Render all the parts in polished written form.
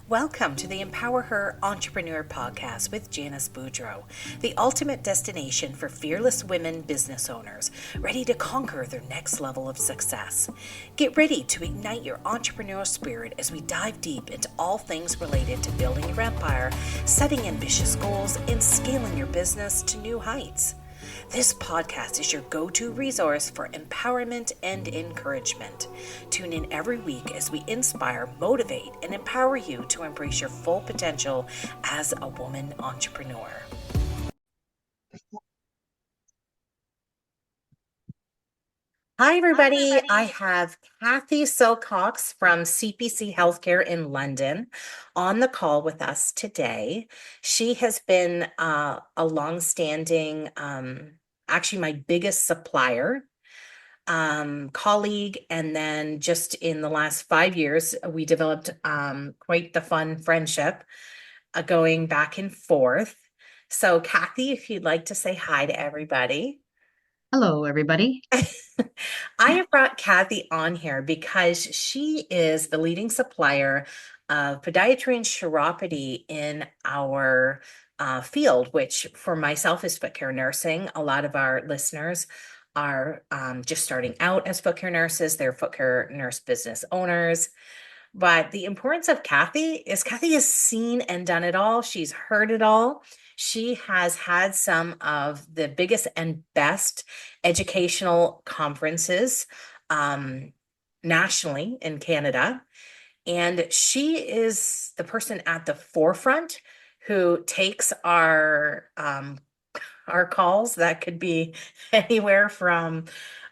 Welcome to the Empower Her Entrepreneur podcast with Janis Boudreau, the ultimate destination for fearless women business owners ready to conquer their next level of success. Get ready to ignite your entrepreneurial spirit as we dive deep into all things related to building your empire, setting ambitious goals, and scaling your business to new heights. This podcast is your go-to resource for empowerment and encouragement. Tune in every week as we inspire, motivate, and empower you to embrace your full potential as a woman entrepreneur. Hi, everybody. I have Cathy Silcox from CPC Healthcare in London on the call with us today. She has been a longstanding, actually my biggest supplier, colleague, and then just in the last 5 years, we developed quite the fun friendship going back and forth. So, Cathy, if you'd like to say hi to everybody. Hello, everybody. I have brought Cathy on here because she is the leading supplier of podiatry and chiropody in our field, which for myself is foot care nursing. A lot of our listeners are just starting out as foot care nurses, they're foot care nurse business owners. But the importance of Cathy has seen and done it all. She's heard it all. She has had some of the biggest and best educational conferences nationally in Canada. And she is the person at the forefront who takes our calls that could be anywhere from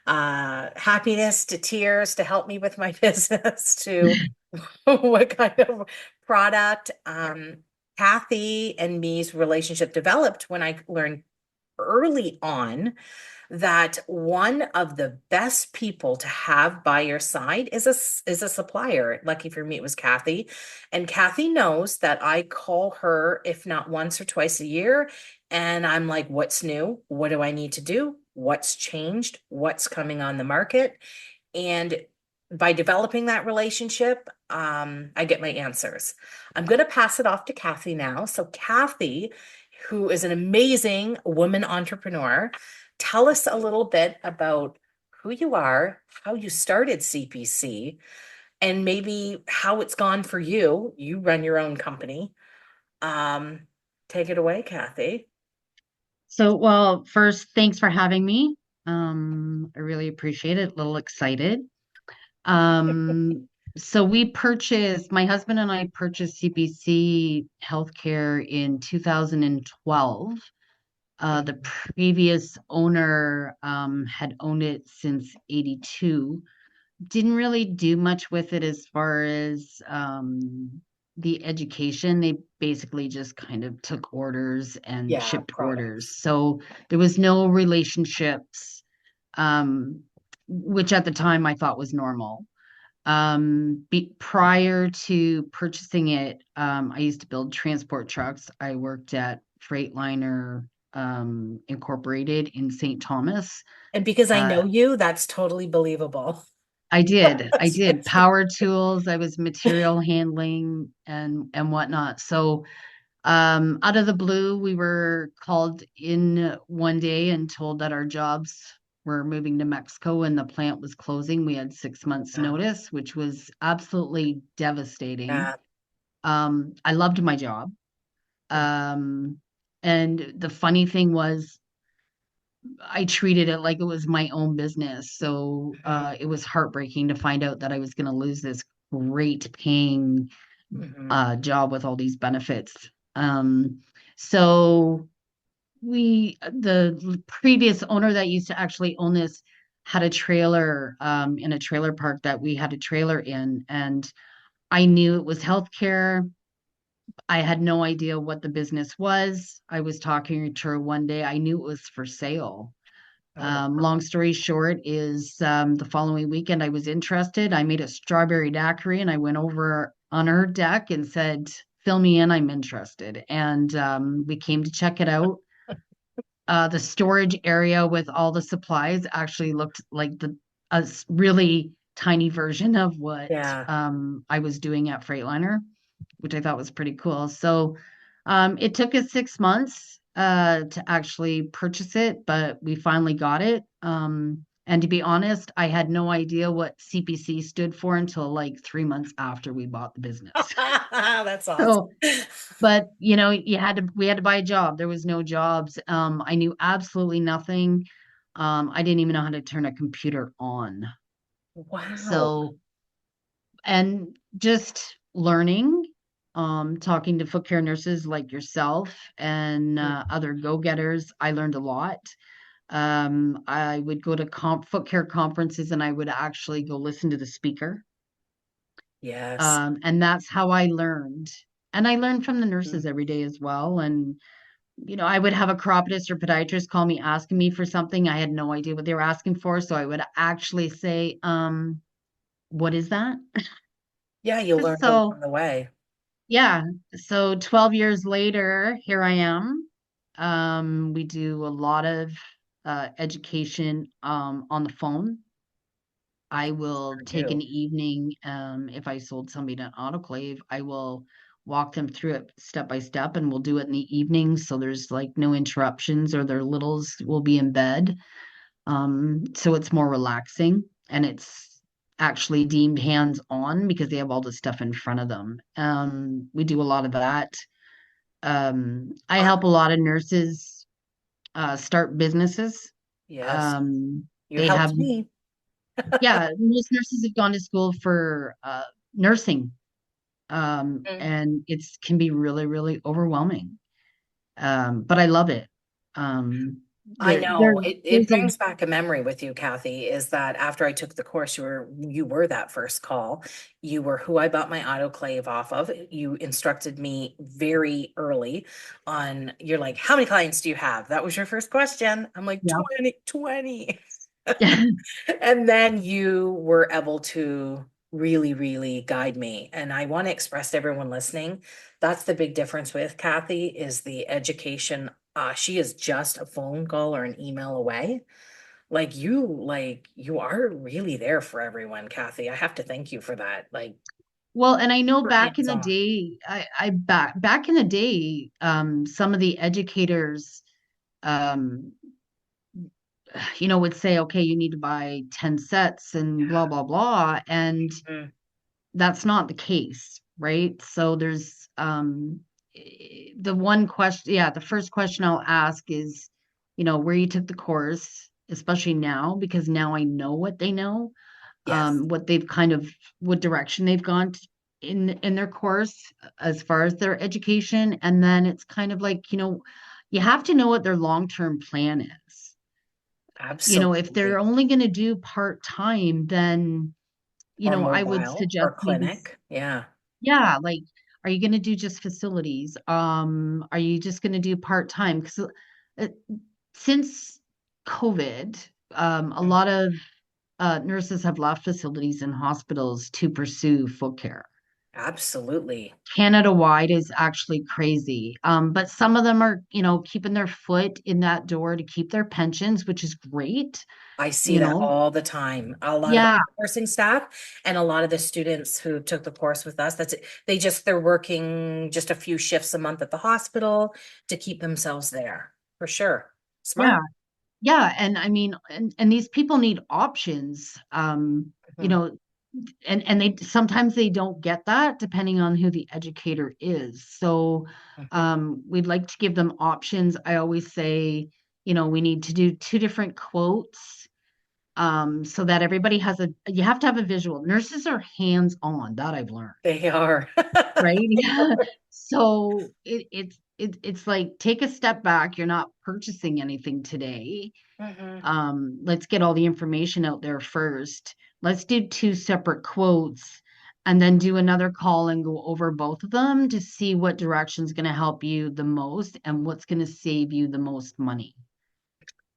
happiness to tears to help me with my business to what kind of product. Cathy and me's relationship developed when I learned early on that one of the best people to have by your side is a supplier. Lucky for me, it was Cathy. And Cathy knows that I call her, if not once or twice a year, and I'm like, what's new? What do I need to do? What's changed? What's coming on the market? And by developing that relationship, I get my answers. I'm going to pass it off to Cathy now. So, Cathy, who is an amazing woman entrepreneur, tell us a little bit about who you are, how you started CPC, and maybe how it's gone for you. You run your own company. Um, Take it away, Cathy. Well, first, thanks for having me. I really appreciate it. A little excited. Um, my husband and I purchased CPC Healthcare in 2012. The previous owner had owned it since 82. Didn't really do much with it as far as the education. They basically just kind of took orders and Yeah, shipped orders. products. So there was no relationships, um, which at the time I thought was normal. Prior to purchasing it, I used to build transport trucks. I worked at Freightliner Incorporated in St. Thomas. And because I Uh, know you, that's totally believable. I did power tools. I was material handling and whatnot. So, out of the blue, we were called in one day and told that our jobs were moving to Mexico and the plant was closing. We had 6 months Yeah. notice, which was absolutely devastating. Yeah. I loved my job. Um, and the funny thing was I treated it like it was my own business. So it was heartbreaking to find out that I was going to lose this great paying Mhm. job with all these benefits. Um, so the previous owner that used to actually own this had a trailer in a trailer park that we had a trailer in, and I knew it was healthcare. I had no idea what the business was. I was talking to her one day. I knew it was for sale. Oh, Long story short is the following weekend I was interested. I made a strawberry daiquiri and I went over on her deck and said, "Fill me in, I'm interested." And we came to check it out. The storage area with all the supplies actually looked like really tiny version of what yeah. I was doing at Freightliner. which I thought was pretty cool. So it took us 6 months to actually purchase it, but we finally got it. And to be honest, I had no idea what CPC stood for until like 3 months after we bought the business. That's awesome. So, but we had to buy a job. There was no jobs. I knew absolutely nothing. I didn't even know how to turn a computer on. Wow. So, and just learning, talking to foot care nurses like yourself and Mm, other go-getters, I learned a lot. I would go to foot care conferences and I would actually go listen to the speaker. yes. And that's how I learned. And I learned from the Mm. nurses every day as well. And, I would have a chiropodist or podiatrist call me asking me for something. I had no idea what they were asking for. So I would actually say, what is that? Yeah, you learned So along the way. yeah. So 12 years later, here I am. We do a lot of education on the phone. I will Sure take an do. evening, if I sold somebody an autoclave, I will walk them through it step by step and we'll do it in the evening. So there's like no interruptions or their littles will be in bed. So it's more relaxing and it's actually deemed hands on because they have all the stuff in front of them. We do a lot of that. I Uh, help a lot of nurses start businesses. yes, Um, you they have helped me. Yeah, most nurses have gone to school for nursing, Mm. and it's can be really, really overwhelming. But I love it. Um, I there, there, know it there's a brings back a memory with you, Kathy, is that after I took the course, you were that first call. You were who I bought my autoclave off of. You instructed me very early on, you're like, how many clients do you have? That was your first question. I'm like, Yeah. 20. And then you were able to really, really guide me. And I want to express to everyone listening, that's the big difference with Kathy is the education. She is just a phone call or an email away. Like you are really there for everyone, Kathy. I have to thank you for that. Like Well, and I know super back in hands the off. day, back in the day, some of the educators, um, would say, okay, you need to buy 10 sets and blah, blah, blah. And Mm, that's not the case, right? So there's the one question, yeah, the first question I'll ask is, where you took the course, especially now, because now I know what they know, yes, what they've kind of what direction they've gone in their course as far as their education. And then it's kind of like, you have to know what their long-term plan is. If they're absolutely. only going to do part-time, then Or I would mobile suggest or maybe clinic. Yeah. yeah, like, are you going to do just facilities? Are you just going to do part-time? Because uh, since COVID, a Mm, lot of nurses have left facilities and hospitals to pursue foot care. absolutely. Canada-wide is actually crazy. But some of them are, keeping their foot in that door to keep their pensions, which is great. I see You that know, all the time. A lot of yeah, nursing staff and a lot of the students who took the course with us, that's it. They're working just a few shifts a month at the hospital to keep themselves there. For sure. yeah. Smart. Yeah, and I mean, and these people need options. You Mhm, know, and they sometimes they don't get that depending on who the educator is. So, mhm. we'd like to give them options. I always say, we need to do two different quotes, so that everybody has you have to have a visual. Nurses are hands-on, that I've learned, They are. right? So it's like take a step back. You're not purchasing anything today. Mhm. Let's get all the information out there first. Let's do two separate quotes and then do another call and go over both of them to see what direction's going to help you the most and what's going to save you the most money.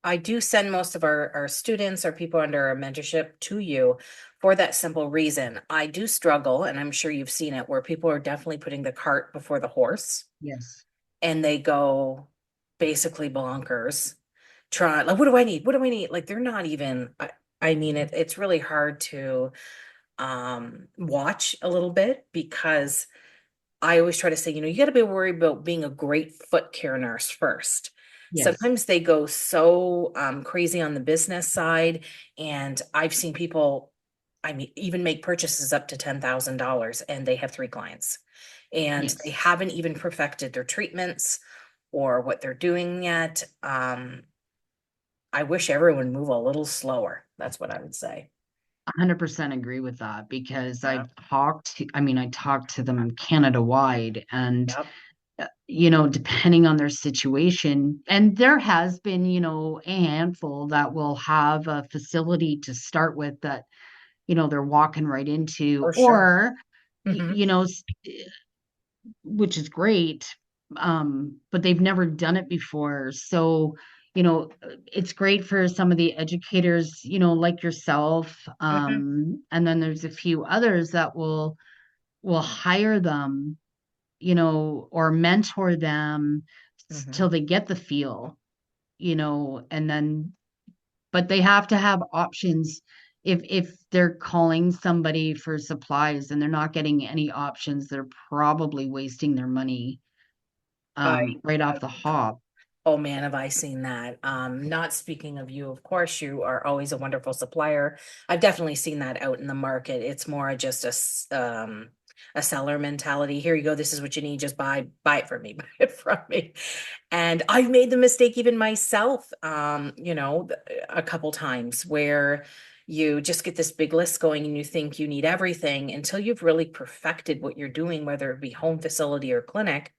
I do send most of our students or people under our mentorship to you for that simple reason. I do struggle, and I'm sure you've seen it, where people are definitely putting the cart before the horse Yes. and they go basically bonkers. Try like, what do I need? What do I need? Like they're not even, I mean, it's really hard to watch a little bit because I always try to say, you got to be worried about being a great foot care nurse first. Yes. Sometimes they go so crazy on the business side, and I've seen people, I mean, even make purchases up to $10,000, and they have three clients, and they Yes. haven't even perfected their treatments or what they're doing yet. I wish everyone move a little slower. That's what I would say. 100% agree with that because Yeah. I talked to them Canada wide, and Yep. depending on their situation, and there has been, a handful that will have a facility to start with that, they're walking right into, For sure. or, Hmm. which is great, but they've never done it before. So, it's great for some of the educators, like yourself. Hmm. And then there's a few others that will hire them, or mentor them Hmm. till they get the feel, and then, but they have to have options. If they're calling somebody for supplies and they're not getting any options, they're probably wasting their money, I, right I off the hop. Oh man, have I seen that. Not speaking of you, of course, you are always a wonderful supplier. I've definitely seen that out in the market. It's more just a seller mentality. Here you go, this is what you need, just buy it from me, buy it from me. And I've made the mistake even myself, a couple times where you just get this big list going and you think you need everything until you've really perfected what you're doing, whether it be home facility or clinic.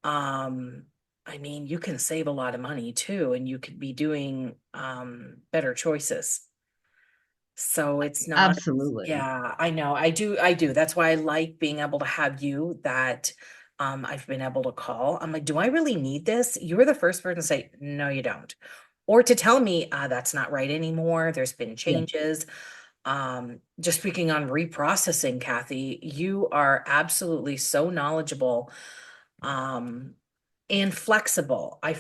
um, I mean, you can save a lot of money too, and you could be doing better choices. So it's not, Absolutely. yeah, I know. I do. That's why I like being able to have you that I've been able to call. I'm like, do I really need this? You were the first person to say, no, you don't. Or to tell me that's not right anymore. There's been Yeah. changes. Just speaking on reprocessing, Kathy, you are absolutely so knowledgeable um, and flexible. I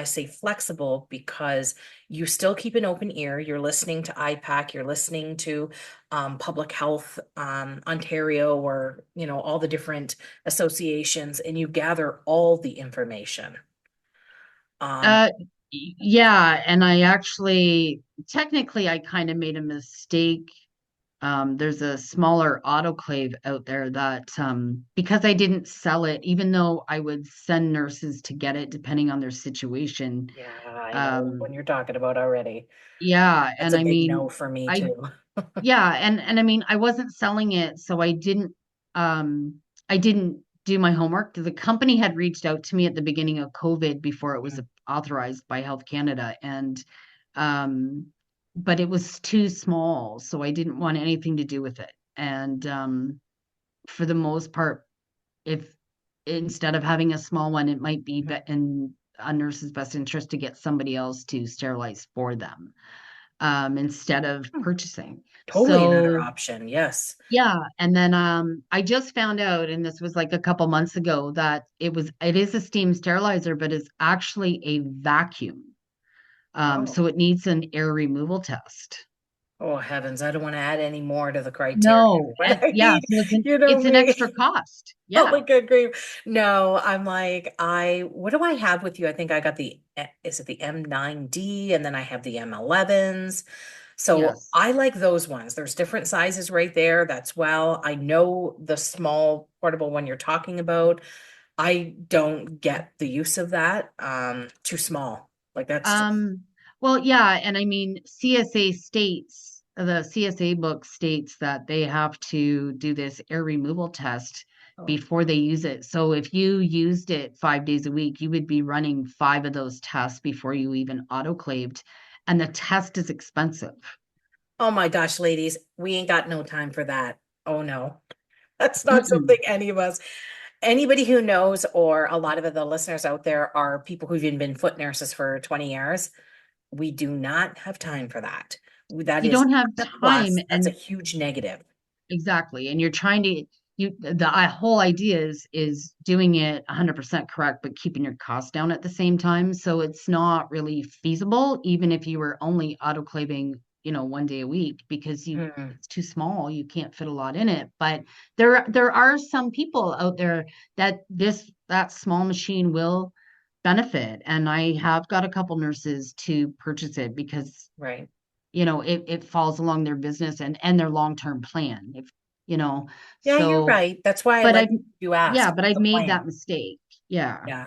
say flexible because you still keep an open ear. You're listening to IPAC, you're listening to Public Health Ontario, or all the different associations, and you gather all the information. Um, Uh, yeah, and I actually, technically, I kind of made a mistake. There's a smaller autoclave out there that, because I didn't sell it, even though I would send nurses to get it depending on their situation. yeah, I know Um, when you're talking about already. yeah, That's and a I big no mean, for me I too. yeah, and I mean, I wasn't selling it, so um I didn't do my homework. The company had reached out to me at the beginning of COVID before it was authorized by Health Canada, and um but it was too small, so I didn't want anything to do with it. And for the most part, if instead of having a small one, it might be Mhm. in a nurse's best interest to get somebody else to sterilize for them, instead of Hmm. purchasing. Totally another So option. Yes. yeah, and then I just found out, and this was like a couple months ago, that it is a steam sterilizer, but it's actually a vacuum. Oh. So it needs an air removal test. Oh heavens, I don't want to add any more to the criteria, No, but and I yeah, mean, so you know it's an extra me. cost. Oh Yeah. my good grief. No, I'm like, what do I have with you? I think I got is it the M9D, and then I have the M11s. So Yes. I like those ones. There's different sizes right there. That's well. I know the small portable one you're talking about. I don't get the use of that. Too small. Like that's just, Um, well, yeah, and I mean, the CSA book states that they have to do this air removal test oh, before they use it. So if you used it 5 days a week, you would be running five of those tests before you even autoclaved. And the test is expensive. oh my gosh, ladies, we ain't got no time for that. Oh no. That's not something Mm-mm. any of us, anybody who knows, or a lot of the listeners out there are people who've even been foot nurses for 20 years. We do not have time for that. That You is don't have not a time, plus. That's a and huge negative. exactly, and you're trying to the whole idea is doing it 100% correct, but keeping your costs down at the same time. So it's not really feasible, even if you were only autoclaving, one day a week because Hmm. it's too small. You can't fit a lot in it. But there are some people out there that that small machine will benefit. And I have got a couple nurses to purchase it because Right. it falls along their business and their long-term plan. If you know, Yeah, you're so right. That's why I but like I've you yeah, ask but I've the made that plan. mistake. Yeah. Yeah.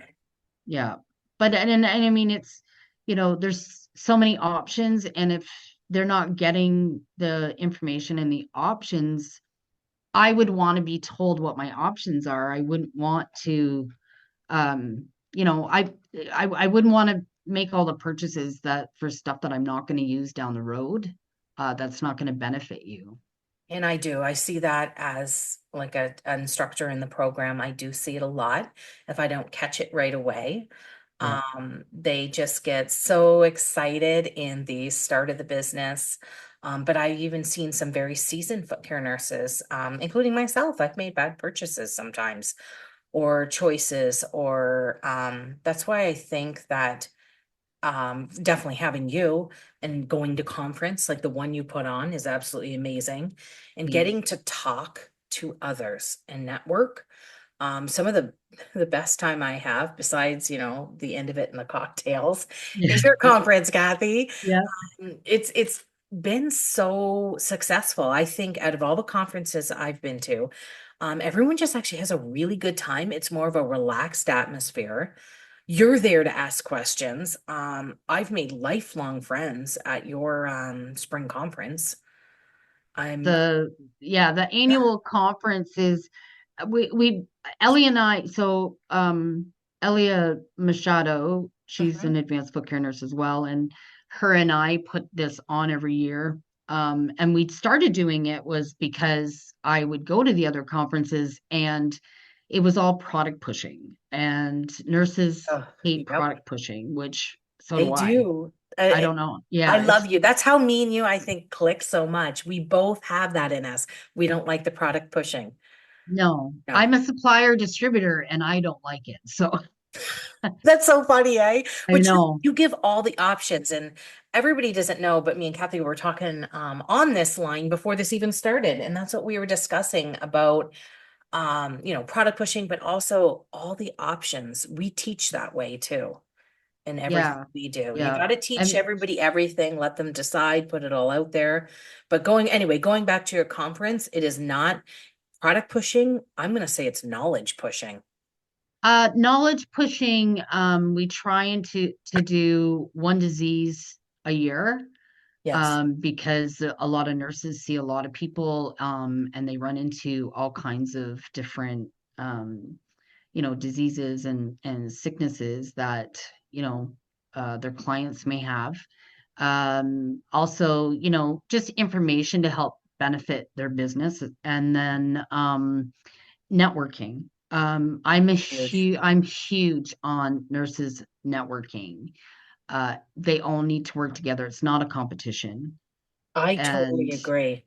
Yeah. But and I mean it's there's so many options, and if they're not getting the information and the options, I would want to be told what my options are. I wouldn't want to um you know, I wouldn't want to make all the purchases that for stuff that I'm not going to use down the road, that's not going to benefit you. And I do. I see that as like an instructor in the program. I do see it a lot if I don't catch it right away. Yeah. They just get so excited in the start of the business. But I've even seen some very seasoned foot care nurses, including myself. I've made bad purchases sometimes or choices, or that's why I think that definitely having you and going to conference like the one you put on is absolutely amazing, and Thanks. getting to talk to others and network. Some of the best time I have, besides, the end of it and the cocktails, is your conference, Kathy. Yeah. It's been so successful. I think out of all the conferences I've been to, everyone just actually has a really good time. It's more of a relaxed atmosphere. You're there to ask questions. I've made lifelong friends at your spring conference. I'm the the annual conference is we Ellie and I so Elia Machado, she's Mhm. an advanced foot care nurse as well, and her and I put this on every year. And we started doing it was because I would go to the other conferences and it was all product pushing, and nurses Oh, hate yep, product pushing, which so they do I. do. I don't know. I Yeah, love it's you. That's how me and you, I think, click so much. We both have that in us. We don't like the product pushing. no, No. I'm a supplier distributor and I don't like it. So That's so funny, eh? I Which know. you give all the options, and everybody doesn't know, but me and Kathy were talking on this line before this even started, and that's what we were discussing about product pushing, but also all the options. We teach that way too in everything Yeah. we do. You Yeah. got to teach And everybody everything, let them decide, put it all out there. But going back to your conference, it is not product pushing. I'm going to say it's knowledge pushing. knowledge pushing, we try and to do one disease a year, Yes. because a lot of nurses see a lot of people, and they run into all kinds of different diseases and sicknesses that, their clients may have. Also, just information to help benefit their business. And then networking. Huge. I'm huge on nurses networking. They all need to work together. It's not a competition. I totally And agree.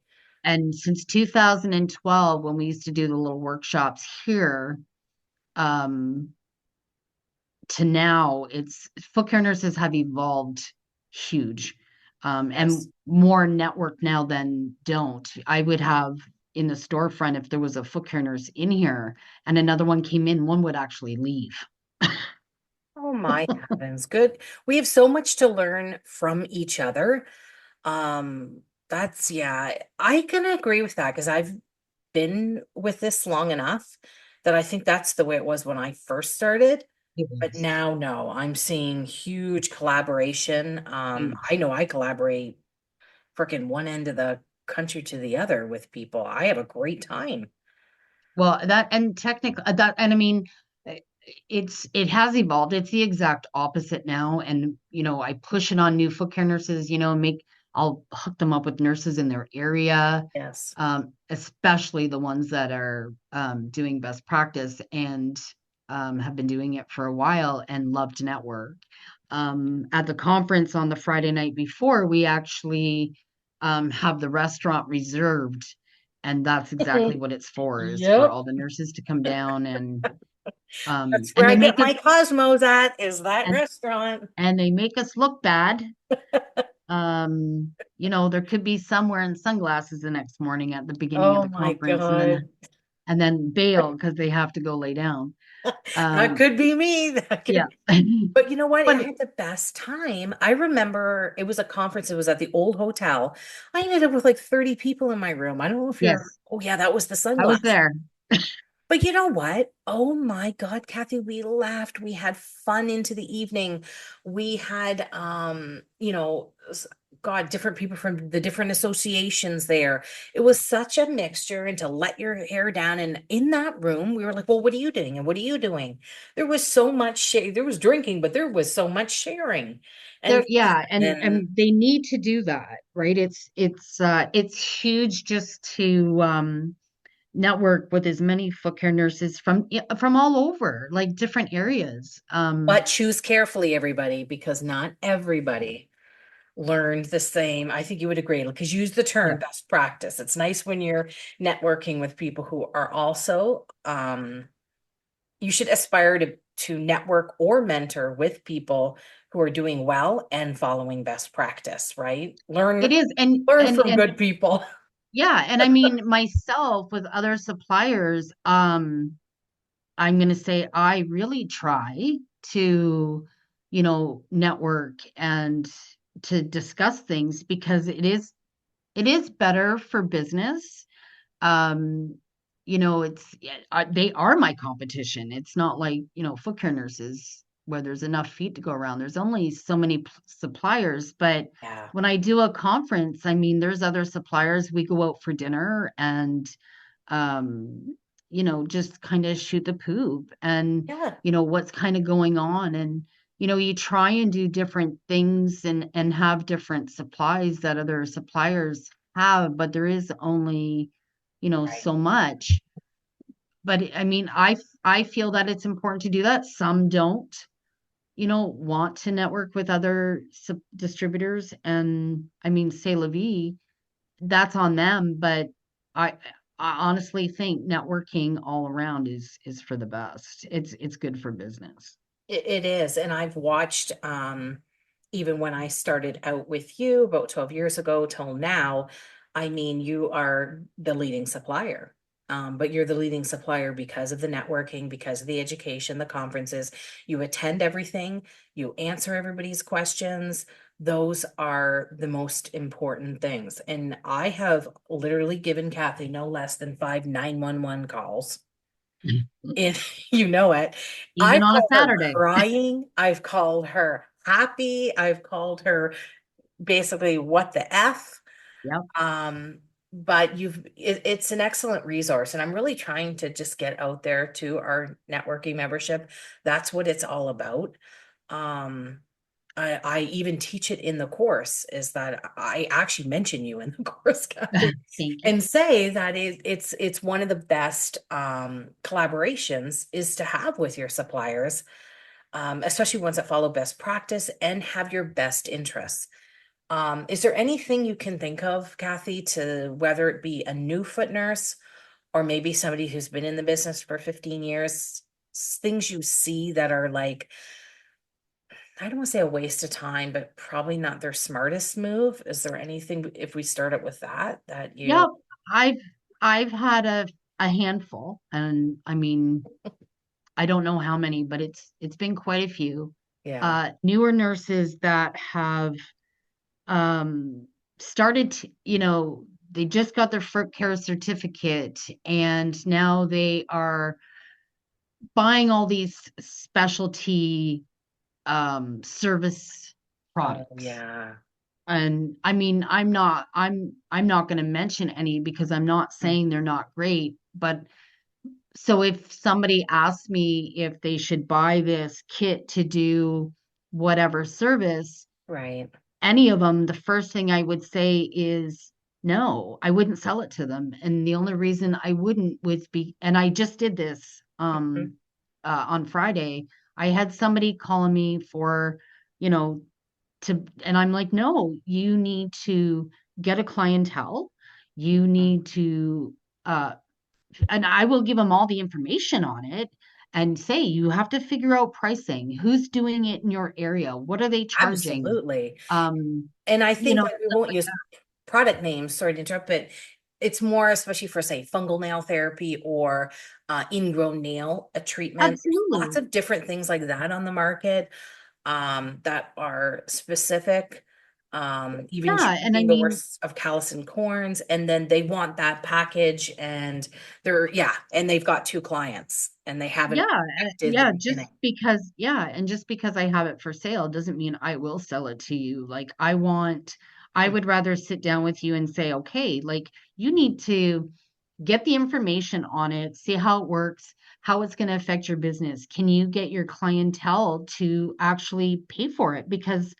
since 2012, when we used to do the little workshops here, um, to now, it's foot care nurses have evolved huge, and Yes. more network now than don't. I would have in the storefront, if there was a foot care nurse in here and another one came in, one would actually leave. Oh my heavens. Good. We have so much to learn from each other. That's yeah, I can agree with that because I've been with this long enough that I think that's the way it was when I first started. It But was now, no, I'm seeing huge collaboration. I huge. know I collaborate freaking one end of the country to the other with people. I have a great time. Well, that and technically that, and I mean, eh, it has evolved. It's the exact opposite now. And I push it on new foot care nurses, I'll hook them up with nurses in their area, Yes. especially the ones that are doing best practice and have been doing it for a while and love to network. At the conference on the Friday night before, we actually have the restaurant reserved, and that's exactly what it's for, is for Yep. all the nurses to come down and That's where and I get my Cosmos at, is that and restaurant. they make us look bad. There could be some wearing sunglasses the next morning at the beginning of Oh the my conference God. and then bail because they have to go lay down. That Um, could be me. That yeah. could, but you know what? I But had the best time. I remember it was a conference. It was at the old hotel. I ended up with like 30 people in my room. I don't know if you're, yes, oh yeah, that was the I was sunglasses. there. But you know what? Oh my God, Kathy, we laughed. We had fun into the evening. We had, God, different people from the different associations there. It was such a mixture, and to let your hair down. And in that room, we were like, well, what are you doing? And what are you doing? There was so much there was drinking, but there was so much sharing There, and yeah, and and they need to do that, right? It's huge just to network with as many foot care nurses from from all over, like different areas. but choose carefully, everybody, because not everybody learned the same. I think you would agree, because use the term Yeah, best practice. It's nice when you're networking with people who are also, you should aspire to network or mentor with people who are doing well and following best practice, right? it is, Learn from and good people. yeah, and I mean myself with other suppliers, I'm going to say I really try to, network and to discuss things because it is better for business. Um, they are my competition. It's not like, foot care nurses where there's enough feet to go around. There's only so many suppliers, but Yeah. when I do a conference, I mean, there's other suppliers. We go out for dinner and just kind of shoot the poop and, Yeah. what's kind of going on. And, you try and do different things and have different supplies that other suppliers have, but there is only, Right. so much. But I mean, I feel that it's important to do that. Some don't, want to network with other distributors. And I mean, say la vie, that's on them, but I I honestly think networking all around is for the best. It's good for business. It is. And I've watched, even when I started out with you about 12 years ago till now, I mean, you are the leading supplier. But you're the leading supplier because of the networking, because of the education, the conferences. You attend everything, you answer everybody's questions. Those are the most important things. And I have literally given Kathy no less than 5 911 calls, if you know it. Even I've on a called her Saturday. crying. I've called her happy. I've called her basically what the F. Yep. Um, but it's an excellent resource, and I'm really trying to just get out there to our networking membership. That's what it's all about. Um, I even teach it in the course, is that I actually mention you in the course, Kathy, Thank you. and say that it's one of the best collaborations is to have with your suppliers, especially ones that follow best practice and have your best interests. Is there anything you can think of, Kathy, to whether it be a new foot nurse or maybe somebody who's been in the business for 15 years, things you see that are like, I don't want to say a waste of time, but probably not their smartest move? Is there anything, if we start it with that, that you, Yep. I've I've had a handful, and I mean, I don't know how many, but it's been quite a few. yeah, Newer nurses that have um started to, they just got their foot care certificate and now they are buying all these specialty service oh, products. yeah. And I mean, I'm not going to mention any because I'm not Mm, saying they're not great, but so if somebody asks me if they should buy this kit to do whatever service, right. any of them, the first thing I would say is no, I wouldn't sell it to them. And the only reason I wouldn't was and I just did this Mhm. on Friday. I had somebody calling me for, you know, and I'm like, no, you need to get a clientele. You need to, uh, and I will give them all the information on it. and say you have to figure out pricing. Who's doing it in your area? What are they charging? Absolutely. Um, And I you think know, like we stuff won't like use product names, sorry to interrupt, but it's more especially for say fungal nail therapy or ingrown nail treatment. There's lots absolutely. of different things like that on the market that are specific. Even Yeah, and I treating the mean, worst of callus and corns, and then they want that package, and they're yeah, and they've got two clients, and they haven't yeah, acted the yeah, beginning. and just because I have it for sale doesn't mean I will sell it to you. Like I would rather sit down with you and say, okay, like you need to get the information on it, see how it works, how it's going to affect your business. Can you get your clientele to actually pay for it? Because,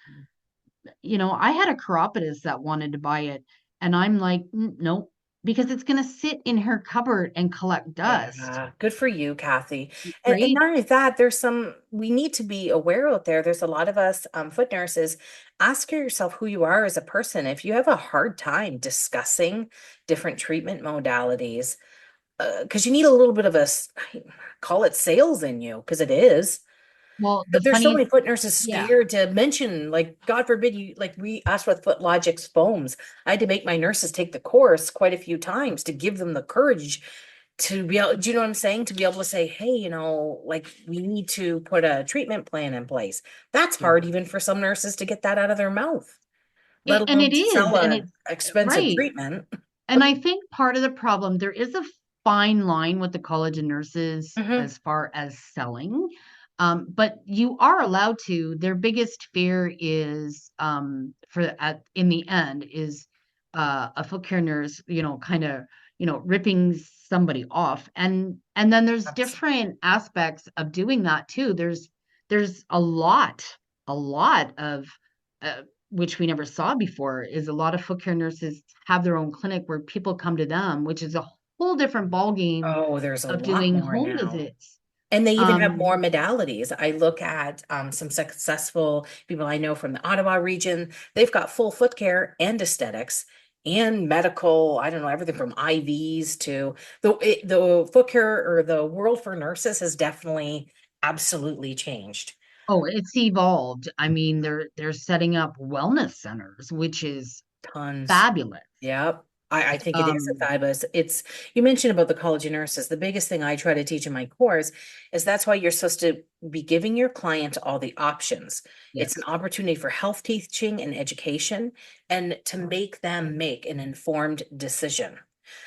I had a chiropodist that wanted to buy it, and I'm like, nope, because it's going to sit in her cupboard and collect dust, Yeah, good for you, Kathy. And right? not only that, we need to be aware out there. There's a lot of us foot nurses. Ask yourself who you are as a person. If you have a hard time discussing different treatment modalities, because you need a little bit of call it sales in you, because it is. Well, the But there's so funniest, many foot nurses yeah. scared to mention, like, God forbid you, like we asked with Foot Logic's foams. I had to make my nurses take the course quite a few times to give them the courage to be able, do you know what I'm saying? To be able to say, hey, like we need to put a treatment plan in place. That's Yeah. hard even for some nurses to get that out of their mouth, let And alone it to is, sell and a it's expensive right. treatment. And I think part of the problem, there is a fine line with the College of Nurses Hmm. as far as selling. But you are allowed to. Their biggest fear is in the end is a foot care nurse, kind of, ripping somebody off. And then there's different aspects of doing that too. There's a lot of uh, which we never saw before, is a lot of foot care nurses have their own clinic where people come to them, which is a whole different ballgame Oh, there's a of lot doing more home now. visits. And they even have Um, more modalities. I look at some successful people I know from the Ottawa region. They've got full foot care and aesthetics and medical. I don't know, everything from IVs to the foot care, or the world for nurses has definitely absolutely changed. oh, it's evolved. I mean, they're setting up wellness centers, which is Tons. fabulous. Yep. I think it is a Um, fabulous. You mentioned about the College of Nurses. The biggest thing I try to teach in my course is that's why you're supposed to be giving your client all the options. It's an yes, opportunity for health teaching and education, and to make them make an informed decision.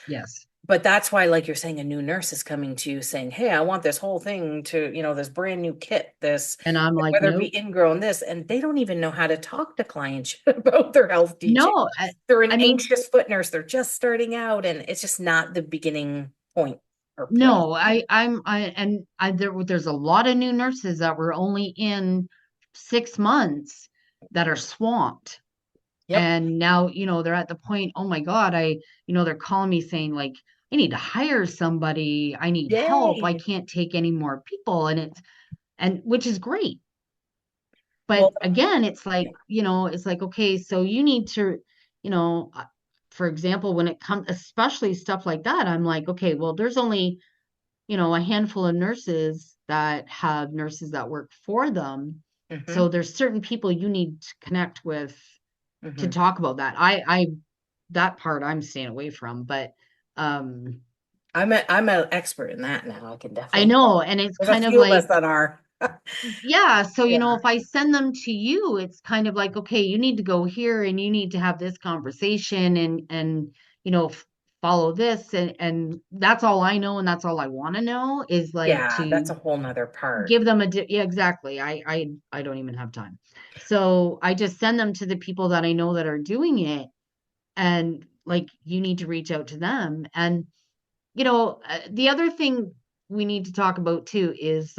yes. But that's why, like you're saying, a new nurse is coming to you saying, hey, I want this whole thing to, this brand new kit, this, And I'm like, whether it be nope, ingrown, this, and they don't even know how to talk to clients about their health teaching. no. They're an I mean, anxious foot nurse. They're just starting out, and it's just not the beginning point or place. no. There's a lot of new nurses that were only in 6 months that are swamped. Yep. And now, they're at the point, oh my God, they're calling me saying like, I need to hire somebody. I need help. I Yay. can't take any more people. And which is great. But Well, again, it's like, okay, so you need to, you know, uh, for example, when it comes, especially stuff like that, I'm like, okay, well, there's only, a handful of nurses that have nurses that work for them. hmm So there's certain people you need to connect with to hmm talk about that. That part I'm staying away from, but um I'm an expert in that now. I can I definitely. know, and it's There's a kind of few of like, us that are. yeah, so Yeah. if I send them to you, it's kind of like, okay, you need to go here and you need to have this conversation and follow this, and that's all I know, and that's all I want to know is like Yeah, that's to a whole nother part. give them yeah, exactly. I don't even have time. So I just send them to the people that I know that are doing it, and like you need to reach out to them. And the other thing we need to talk about too is,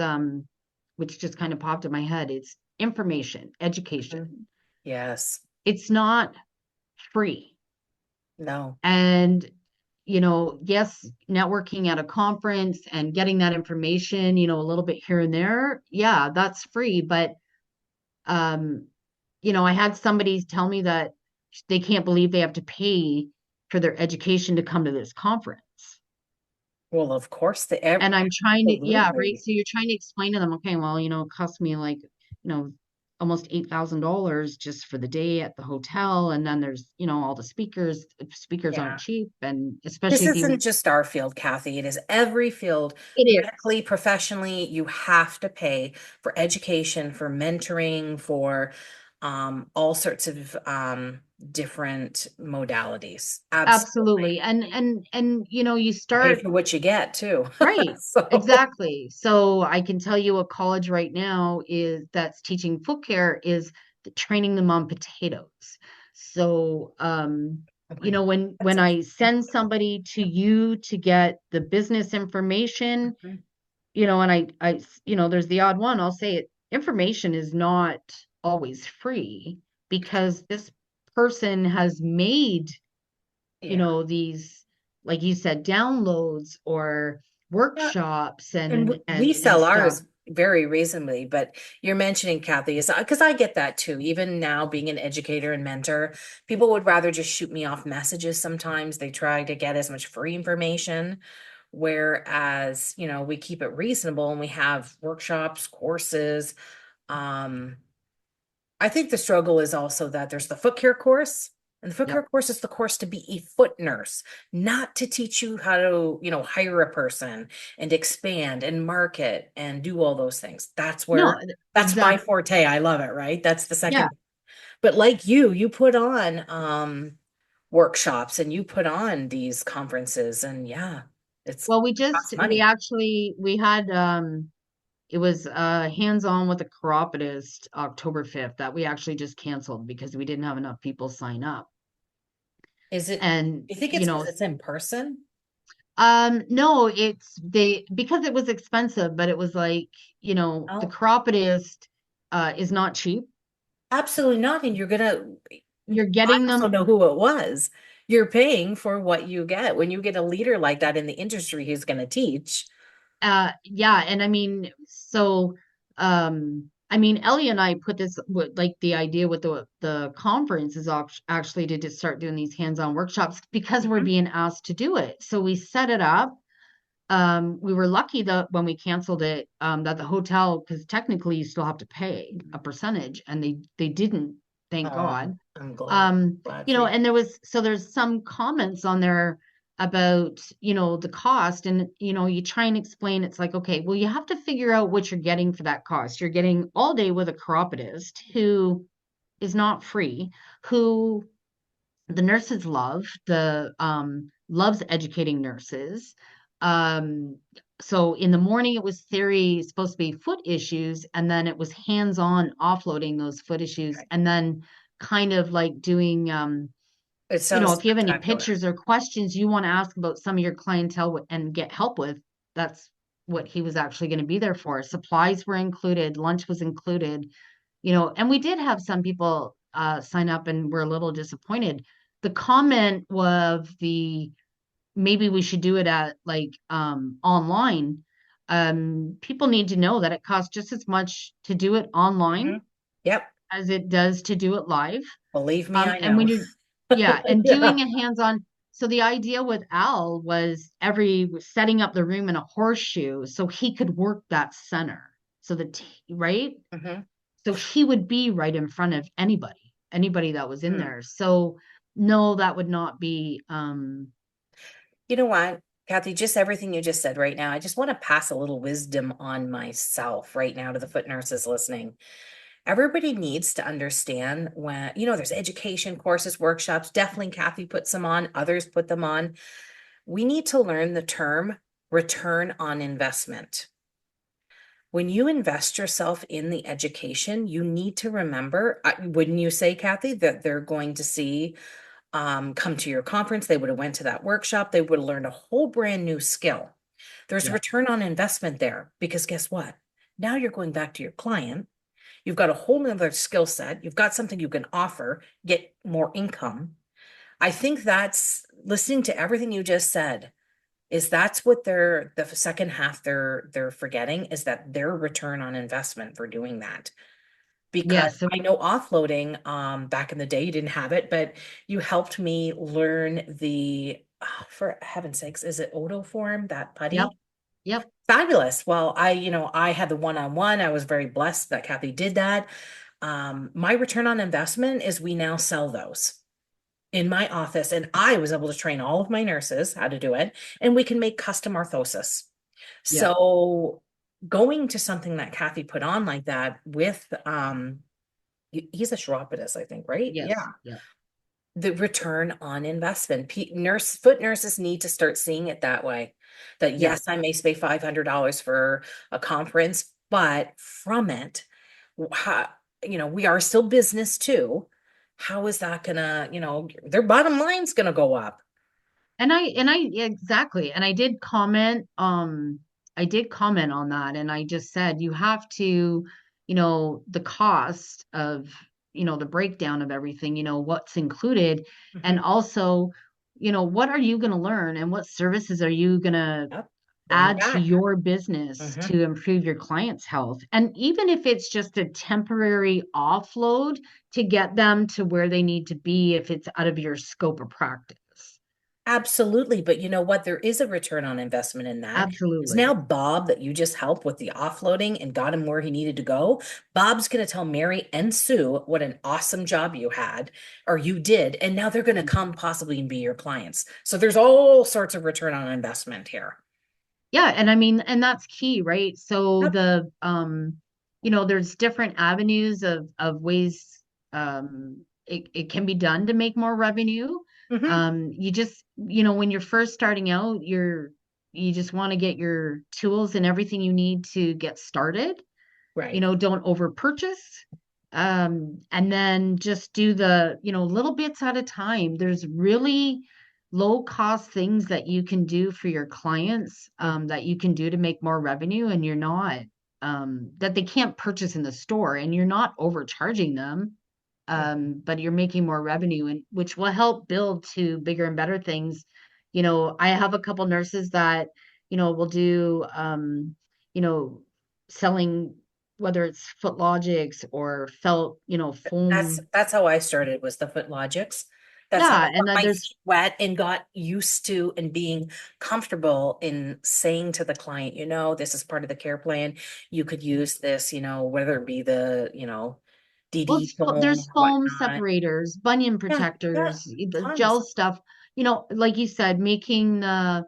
which just kind of popped in my head, it's information, Mhm. education. Yes. It's not free. No. And, yes, networking at a conference and getting that information, a little bit here and there, yeah, that's free. But, um, I had somebody tell me that they can't believe they have to pay for their education to come to this conference. Well, of course, And I'm trying to, yeah, right. absolutely. So you're trying to explain to them, okay, well, it cost me like, almost $8,000 just for the day at the hotel. And then there's, all the speakers. Speakers aren't Yeah. cheap. And This especially if isn't you, just our field, Kathy. It is every field. it is. Medically, professionally, you have to pay for education, for mentoring, for all sorts of different modalities. Absolutely. Absolutely. And you Pay start. for what you get too. Right, So, exactly. So I can tell you a college right now is that's teaching foot care is training them on potatoes. So oh my, when that's I send somebody to you to get the business information, exciting. and there's the odd one, I'll say it, information is not always free because this person has made Yeah. these, like you said, downloads or Yeah. workshops And and we and sell stuff. ours very reasonably, but you're mentioning Kathy is because I get that too. Even now, being an educator and mentor, people would rather just shoot me off messages sometimes. They try to get as much free information, whereas, we keep it reasonable and we have workshops, courses. Um, I think the struggle is also that there's the foot care course, and the foot care Yep. course is the course to be a foot nurse, not to teach you how to, hire a person and expand and market and do all those things. No, That's my exactly. forte. I love it, right? That's the Yeah. second. But like you put on workshops and you put on these conferences and yeah, it's Well, costs money. we had it was hands-on with a chiropodist October 5th that we actually just canceled because we didn't have enough people sign up. Is it, And you think it's because it's in person? no, it's they because it was expensive, but it was like, the Oh, chiropodist is not cheap. absolutely not. And You're I getting also them. know who it was. You're paying for what you get. When you get a leader like that in the industry who's going to teach. Yeah, and I mean, so Ellie and I put this with like the idea with the conference is actually to just start doing these hands-on workshops because we're Mhm. being asked to do it. So we set it up. We were lucky that when we canceled it, that the hotel, because technically you still have to pay a percentage, and they didn't, thank Oh, God. I'm glad for you. And there's some comments on there about, the cost, and you try and explain, it's like, okay, well, you have to figure out what you're getting for that cost. You're getting all day with a chiropodist who is not free, who the nurses loves educating nurses. Um, so in the morning it was theory, supposed to be foot issues, and then it was hands-on offloading those foot issues, Okay. and then kind of like doing It sounds if you have any spectacular. pictures or questions you want to ask about some of your clientele and get help with, that's what he was actually going to be there for. Supplies were included, lunch was included, and we did have some people sign up and were a little disappointed. The comment of the maybe we should do it at like online. People need to know that it costs just as much to do it online Mhm. Yep. as it does to do it live. Believe me, I And know. when you're, yeah, and Yeah. doing a hands-on. So the idea with Al was setting up the room in a horseshoe so he could work that center. So right? Mhm. So he would be right in front of anybody that was in Hmm. there. So no, that would not be You know what, Kathy, just everything you just said right now, I just want to pass a little wisdom on myself right now to the foot nurses listening. Everybody needs to understand when, there's education courses, workshops. Definitely Kathy puts them on, others put them on. We need to learn the term return on investment. When you invest yourself in the education, you need to remember, wouldn't you say, Kathy, that they're going to see, come to your conference, they would have went to that workshop, they would have learned a whole brand new skill. There's a yeah. return on investment there because guess what? Now you're going back to your client. You've got a whole nother skill set. You've got something you can offer, get more income. I think that's listening to everything you just said is that's what the second half they're forgetting is that their return on investment for doing that. Because Yes. So I know offloading, back in the day, you didn't have it, but you helped me learn the for heaven's sakes, is it Otoform, that Yep. putty? Yep. Fabulous. Well, I had the one-on-one. I was very blessed that Cathy did that. My return on investment is we now sell those in my office, and I was able to train all of my nurses how to do it, and we can make custom orthosis. Yep. So going to something that Cathy put on like that with he's a chiropodist, I think, right? Yes. Yeah. Yep. The return on investment. Foot nurses need to start seeing it that way. That Yep. yes, I may pay $500 for a conference, but from it, how, we are still business too. How is that gonna, their bottom line's gonna go up? Exactly. And I did comment on that. And I just said, you have to, the cost of, the breakdown of everything, what's included. And Mhm. also, what are you going to learn and what services are you going to Yep. Bring add to back. your business Mhm. to improve your client's health? And even if it's just a temporary offload to get them to where they need to be, if it's out of your scope of practice. Absolutely. But you know what? There is a return on investment in that. Because Absolutely. now Bob, that you just helped with the offloading and got him where he needed to go, Bob's going to tell Mary and Sue what an awesome job you had or you did. And now they're going to come possibly and be your clients. So there's all sorts of return on investment here. Yeah, and I mean, and that's key, right? So Yep. there's different avenues of ways it can be done to make more revenue. Hmm. You just, when you're first starting out, you just want to get your tools and everything you need to get started. Right. Don't over purchase. And then just do the, little bits at a time. There's really low cost things that you can do for your clients, that you can do to make more revenue, and you're not, that they can't purchase in the store, and you're not overcharging them, but you're making more revenue, and which will help build to bigger and better things. I have a couple nurses that, will do, you know, selling, whether it's Foot Logics or felt, That's foam. that's how I started was the Foot Logics. That's how I Yeah, got and then my there's feet wet and got used to and being comfortable in saying to the client, this is part of the care plan. You could use this, whether it be the, well, DD foam there's or foam whatnot. separators, bunion Yeah, yeah, protectors, the tons. gel stuff. Like you said, making the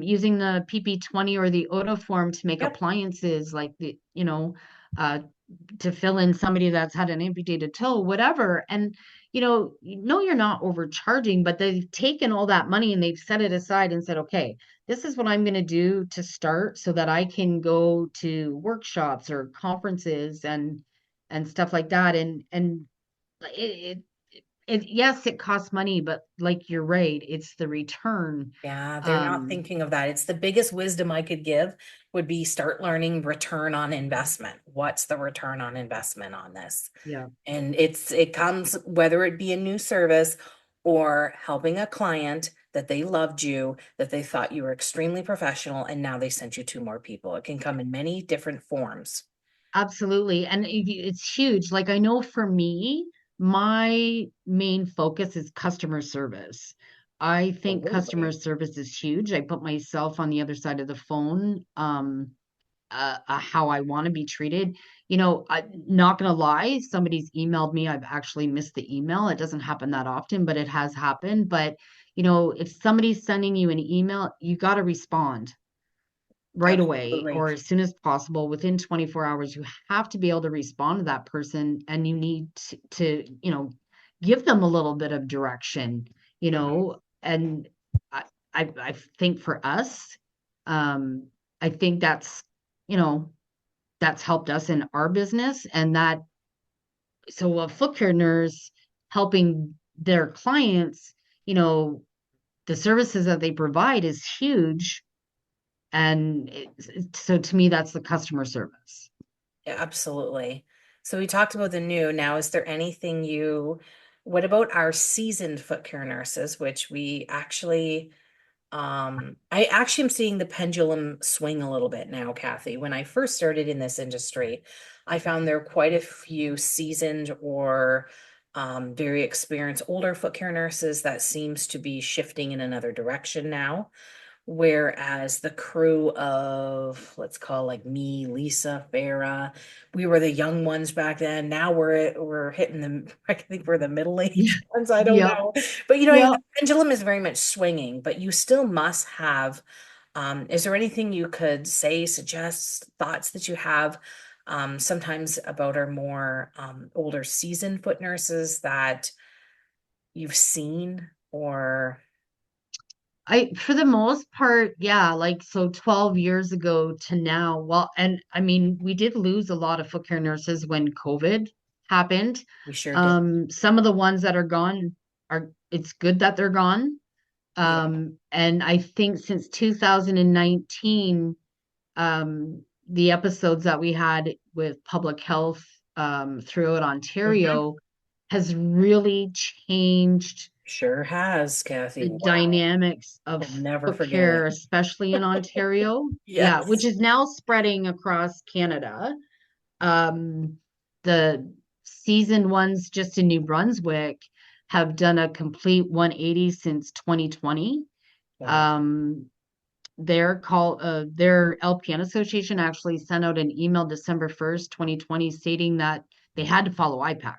using the PP20 or the otoform to make Yep. appliances, like uh, to fill in somebody that's had an amputated toe, whatever. And you're not overcharging, but they've taken all that money and they've set it aside and said, okay, this is what I'm going to do to start so that I can go to workshops or conferences and stuff like that. And it, yes, it costs money, but like you're right, it's the return. Yeah, they're not Um, thinking of that. It's the biggest wisdom I could give would be start learning return on investment. What's the return on investment on this? yeah. And it comes whether it be a new service or helping a client that they loved you, that they thought you were extremely professional, and now they sent you two more people. It can come in many different forms. Absolutely. And it's huge. Like I know for me, my main focus is customer service. I think customer Absolutely. service is huge. I put myself on the other side of the phone, how I want to be treated. I'm not going to lie, somebody's emailed me. I've actually missed the email. It doesn't happen that often, but it has happened. But, if somebody's sending you an email, you got to respond right away Absolutely. or as soon as possible within 24 hours. You have to be able to respond to that person, and you need to give them a little bit of direction, Mhm. and I think for us, I think you know that's helped us in our business. And that, so a foot care nurse helping their clients, you know the services that they provide is huge. And so to me, that's the customer service. Yeah, absolutely. So we talked about the new. Now, is there anything what about our seasoned foot care nurses, which we actually I actually am seeing the pendulum swing a little bit now, Cathy. When I first started in this industry, I found there were quite a few seasoned or very experienced older foot care nurses that seems to be shifting in another direction now. Whereas the crew of, let's call like me, Lisa, Farah, we were the young ones back then. Now we're hitting the, I think we're the middle-aged ones. I don't Yep. know. But the Yep. pendulum is very much swinging, but you still must have, is there anything you could say, suggest, thoughts that you have, sometimes about our more older seasoned foot nurses that you've seen or For the most part, yeah, like so 12 years ago to now. Well, and I mean, we did lose a lot of foot care nurses when COVID happened. we sure did? Some of the ones that are gone it's good that they're gone. Yeah. And I think since 2019, the episodes that we had with public health throughout Mhm. Ontario has really changed Sure has, Kathy. the Wow. dynamics of I'll never foot forget care, it. especially in Ontario. Yeah, which Yes. is now spreading across Canada. Um, the seasoned ones just in New Brunswick have done a complete 180 since 2020. Wow. Um, their LPN association actually sent out an email December 1st, 2020, stating that they had to follow IPAC.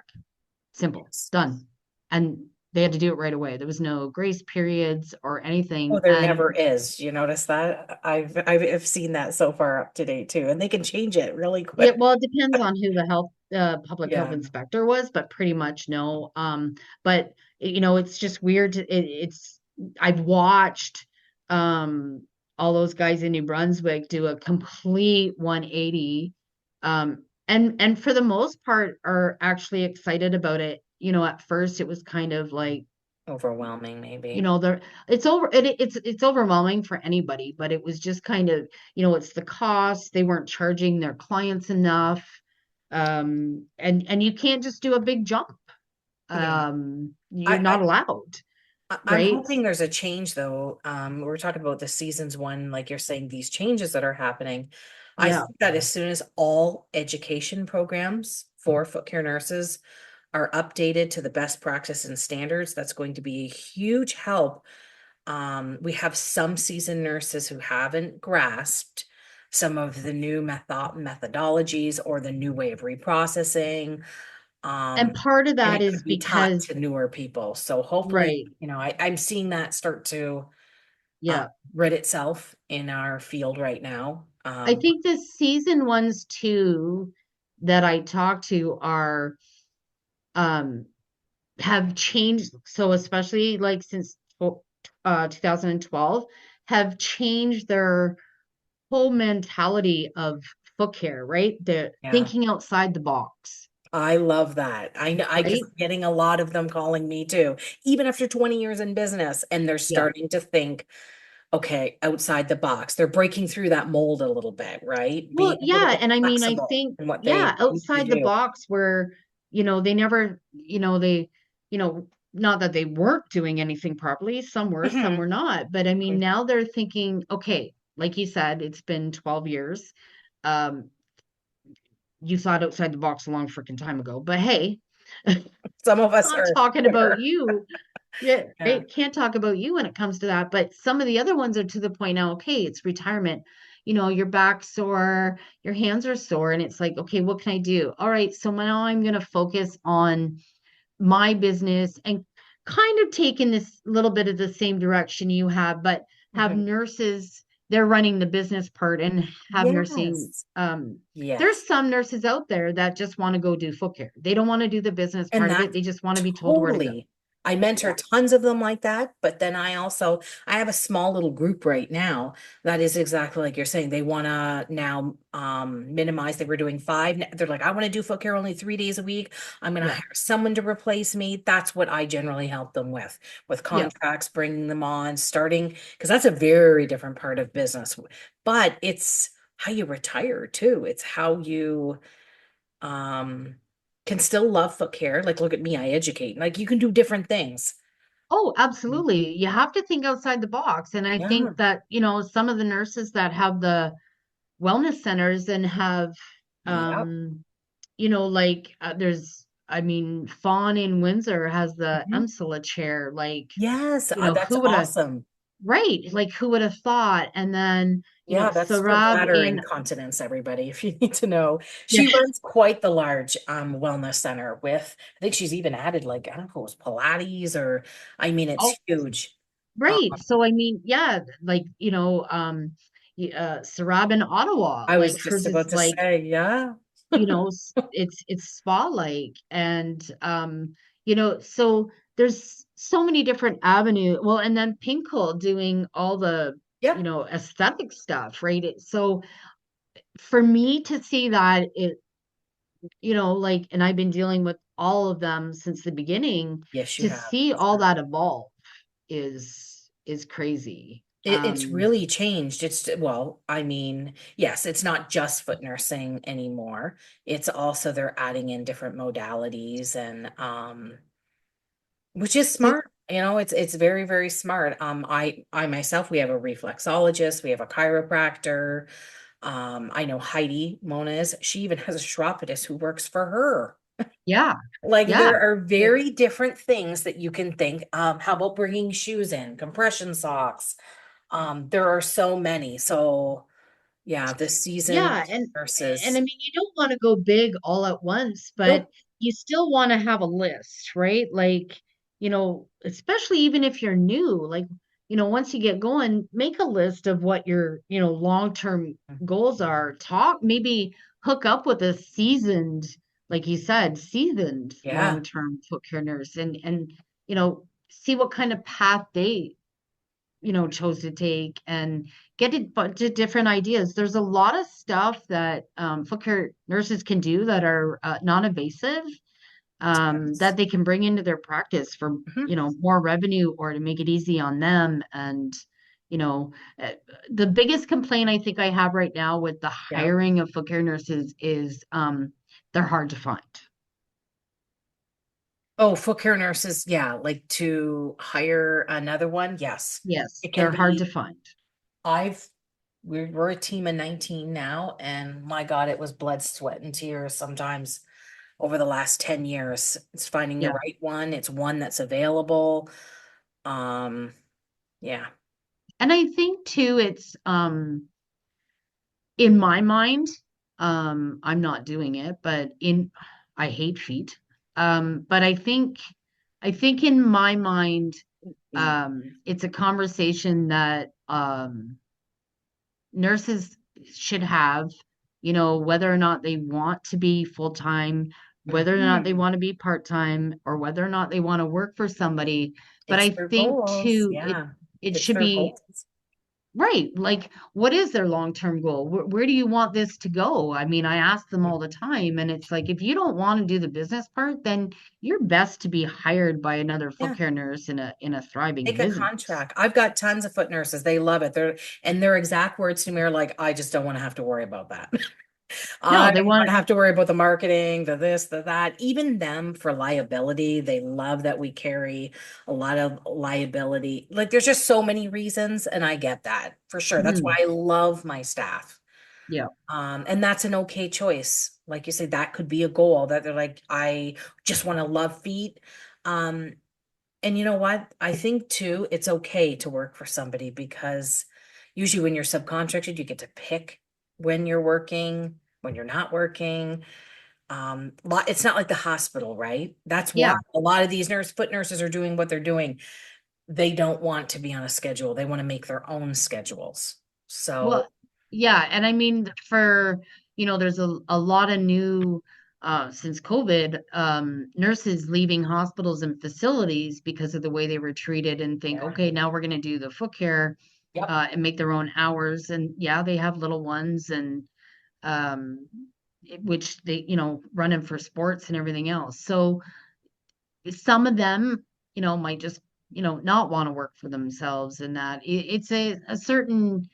Simple, Yes. done. And they had to do it right away. There was no grace periods or Oh, anything. there And never is. You notice that? I've seen that so far up to date too, and they can change it really yeah, quick. well, it depends on who the public health Yeah. inspector was, but pretty much no. But it's just weird. I've watched um all those guys in New Brunswick do a complete 180, and for the most part are actually excited about it. At first it was kind of like, Overwhelming, you maybe. know there it's overwhelming for anybody, but it was just kind of, it's the cost. They weren't charging their clients enough. And you can't just do a big jump. Yeah. You're I, not allowed, I'm right? hoping there's a change though. We're talking about the seasons one, like you're saying, these changes that are happening. I Yeah. think that as soon as all education programs for foot care nurses are updated to the best practice and standards, that's going to be a huge help. We have some seasoned nurses who haven't grasped some of the new methodologies or the new way of reprocessing. And Um, part of and that it could is be taught because, to newer people. So hopefully, right, I'm seeing that start to uh, yeah, rid itself in our field right now. I think the season ones too that I talk to are um have changed. So especially like since 2012, have changed their whole mentality of foot care, right? They're Yeah, thinking outside the box, I love that. I know I just right? getting a lot of them calling me too, even after 20 years in business, and they're Yeah. starting to think, okay, outside the box. They're breaking through that mold a little bit, right? Well, Being a little yeah, bit and I mean, I flexible think, in what yeah, they need to outside the do. box where, they never, not that they weren't doing anything properly. Some Mhm. were not. But I mean, now they're thinking, okay, like you said, it's been 12 years. Um, you thought outside the box a long freaking time ago. But hey, Some of us not are talking about quicker. you. Yeah, Yeah. right. Can't talk about you when it comes to that. But some of the other ones are to the point now, okay, it's retirement. Your back's sore, your hands are sore, and it's like, okay, what can I do? All right, so now I'm going to focus on my business and kind of take in this little bit of the same direction you have, but have Mhm. nurses, they're running the business part and have nursing. Yes. There's Yes. some nurses out there that just want to go do foot care. They don't want to do the business And part of it. that's They just want to be told where to go. totally. I mentor Yeah. tons of them like that, but then I have a small little group right now that is exactly like you're saying. They want to now minimize. They were doing five. They're like, I want to do foot care only 3 days a week. I'm going to Yeah. hire someone to replace me. That's what I generally help them with Yeah. contracts, bringing them on, starting because that's a very different part of business. But it's how you retire too. It's how you um can still love foot care. Like, look at me, I educate. Like, you can do different things. Oh, absolutely. You have to think outside the box. And I Yeah. think that, some of the nurses that have the wellness centers and have, Yep. um, like there's I mean, Fawn in Windsor has the Mhm. Emsala chair. Like, Yes, that's who would have, awesome. right? Like, who would have thought? And then, Yeah, that's for Sarab bladder in, incontinence, everybody, if you need to know. yeah, She runs quite the large wellness center with, I think she's even added like, I don't know if it was Pilates or, I mean, oh, it's huge. Um, right. So, I mean, yeah, like, Sarab in Ottawa, I was like just hers is about to like, say, yeah. it's spa-like. And, so there's so many different avenues. Well, and then Pinkle doing all the, Yep. aesthetic stuff, right? So for me to see that like, and I've been dealing with all of them since the beginning, Yes, you to have. see For all sure. that evolve is crazy. It's really changed. It's, well, I mean, yes, it's not just foot nursing anymore. It's also they're adding in different modalities and which is So smart. It's very, very smart. I myself, we have a reflexologist, we have a chiropractor. I know Heidi Moniz, she even has a chiropodist who works for her. yeah, Like yeah, there are very different things that you can think. How about bringing shoes in, compression socks? There are so many. So yeah, the seasoned yeah. And I nurses. mean, you don't want to go big all at once, but Nope. you still want to have a list, right? Like, especially even if you're new, like, once you get going, make a list of what your, long-term goals are. Maybe hook up with a seasoned, like you said, seasoned Yeah. long-term foot care nurse, and see what kind of path they chose to take, and get a bunch of different ideas. There's a lot of stuff that foot care nurses can do that are non-invasive, Yes. that they can bring into their practice for Mhm. more revenue, or to make it easy on them. And you know uh, the biggest complaint I think I have right now with the Yeah. hiring of foot care nurses is they're hard to find. Oh, foot care nurses, yeah, like to hire another one, yes. Yes, It can they're hard to be, find. I've we're a team of 19 now, and my God, it was blood, sweat, and tears sometimes over the last 10 years. It's finding the Yeah. right one, it's one that's available. Um, yeah. And I think too, it's in my mind, I'm not doing it, but I hate feet. But I think in my mind, Mm. it's a conversation that nurses should have, whether or not they want to be full-time, whether or not they Mhm. want to be part-time, or whether or not they want to work for somebody. But It's I their think goals, too, it yeah. it It's should their be goals. right. Like, what is their long-term goal? Where do you want this to go? I mean, I ask them all the time, and it's like, if you don't want to do the business part, then you're best to be hired by another foot Yeah. care nurse in a thriving Take a business. contract. I've got tons of foot nurses. They love it. Their exact words to me are like, I just don't want to have to worry about that. I No, don't they want want, to have to worry about the marketing, the this, the that. Even them for liability, they love that we carry a lot of liability. Like there's just so many reasons, and I get that for sure. That's why mhm, I love my staff. yeah. And that's an okay choice. Like you say, that could be a goal that they're like, I just want to love feet. Um, and you know what? I think too, it's okay to work for somebody because usually when you're subcontracted, you get to pick when you're working, when you're not working. It's not like the hospital, right? That's why Yeah. a lot of these foot nurses are doing what they're doing. They don't want to be on a schedule. They want to make their own schedules. So, Well, yeah, and I mean, there's a lot of new since COVID, nurses leaving hospitals and facilities because of the way they were treated, and think, yeah. okay, now we're going to do the foot care Yep. and make their own hours. And yeah, they have little ones, and which they, running for sports and everything else. So some of them, might just, not want to work for themselves, and that it's a certain,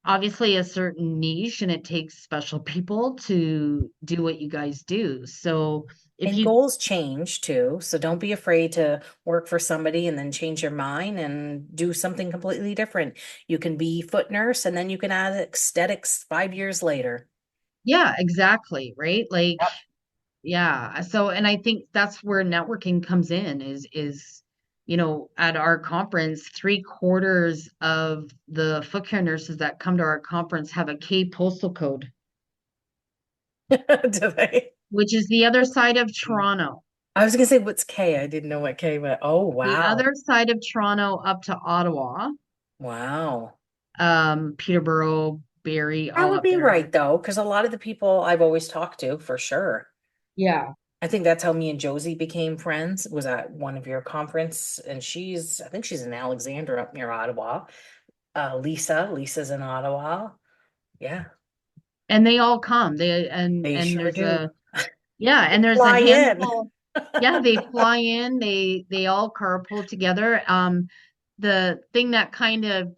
obviously a certain niche, and it takes special people to do what you guys do. So if And you, goals change too. So don't be afraid to work for somebody and then change your mind and do something completely different. You can be foot nurse and then you can add aesthetics 5 years later. yeah, exactly, right? Like, Yep. Yeah. So, and I think that's where networking comes in is, at our conference, 3/4 of the foot care nurses that come to our conference have a K postal code, Do they? which is the other side of Toronto. I was gonna say what's K? I didn't know what K, but oh The wow. other side of Toronto up to Ottawa, Wow. Peterborough, Barrie, That all would up be there. right though, because a lot of the people I've always talked to, for sure. Yeah. I think that's how me and Josie became friends, was at one of your conference, and I think she's in Alexandra up near Ottawa. Lisa's in Ottawa. Yeah, And they all come. And sure there's do. a yeah, They and there's a fly in. handful. Yeah, they fly in, they all carpool together. The thing that kind of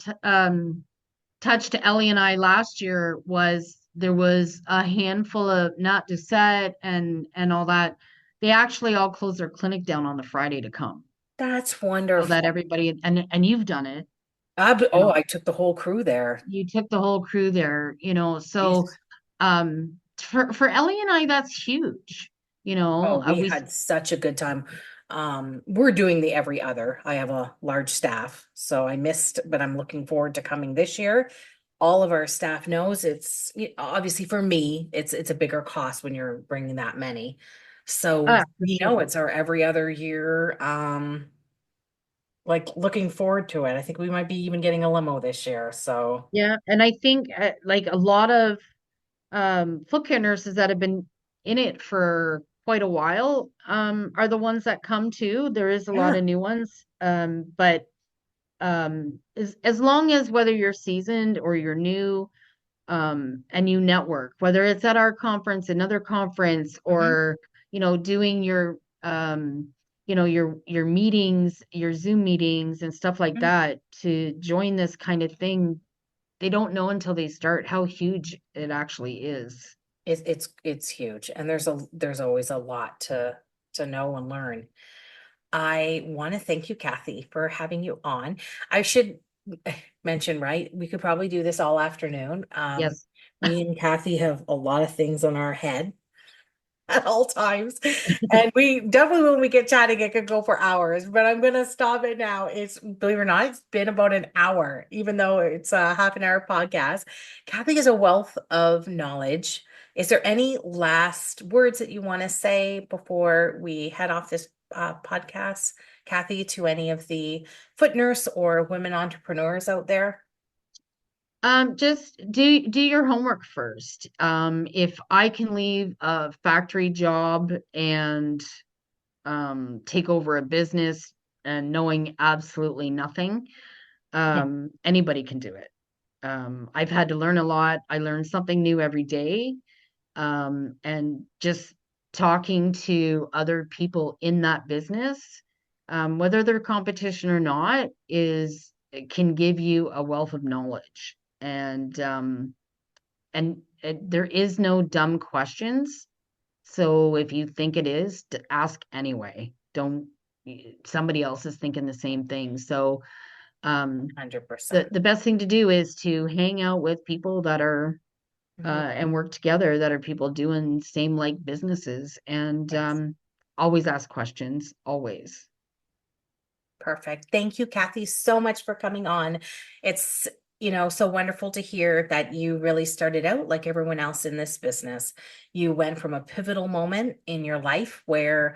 touched Ellie and I last year was there was a handful of not Doucette and all that. They actually all closed their clinic down on the Friday to come That's so that wonderful. everybody and you've done it, I took the whole crew there. you took the whole crew there, so Jeez. for Ellie and I that's huge. Oh, I we was had such a good time. We're doing the every other. I have a large staff, so I missed, but I'm looking forward to coming this year. All of our staff knows obviously for me, it's a bigger cost when you're bringing that many. So for we know sure. it's our every other year. Like looking forward to it. I think we might be even getting a limo this year. So Yeah, and I think like a lot of foot care nurses that have been in it for quite a while are the ones that come too. There is a lot yeah. of new ones, but as long as whether you're seasoned or you're new, and you network, whether it's at our conference, another conference, Mhm. or doing your meetings, your Zoom meetings and stuff like Mhm. that to join this kind of thing, they don't know until they start how huge it actually is. It's huge, and there's always a lot to know and learn. I want to thank you, Cathy, for having you on. I should mention, right? We could probably do this all afternoon. Yes. Me and Cathy have a lot of things on our head at all times. And we definitely, when we get chatting, it could go for hours, but I'm going to stop it now. Believe it or not, it's been about an hour, even though it's a half an hour podcast. Cathy is a wealth of knowledge. Is there any last words that you want to say before we head off this podcast, Cathy, to any of the foot nurse or women entrepreneurs out there? Just do your homework first. If I can leave a factory job and take over a business and knowing absolutely nothing, Yeah. anybody can do it. I've had to learn a lot. I learn something new every day. And just talking to other people in that business, whether they're competition or not, is it can give you a wealth of knowledge. And there is no dumb questions. So if you think it is, to ask anyway. Don't somebody else is thinking the same thing. So the 100%. the best thing to do is to hang out with people that are Mhm. and work together that are people doing same like businesses and Yes. always ask questions, always. Perfect. Thank you, Cathy, so much for coming on. It's, so wonderful to hear that you really started out like everyone else in this business. You went from a pivotal moment in your life where,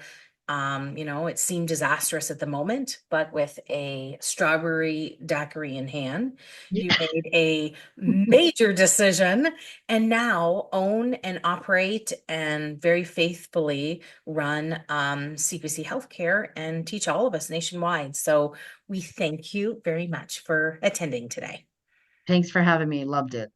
it seemed disastrous at the moment, but with a strawberry daiquiri in hand, you Yeah. made a major decision and now own and operate and very faithfully run CPC Healthcare and teach all of us nationwide. So we thank you very much for attending today. Thanks for having me. Loved it.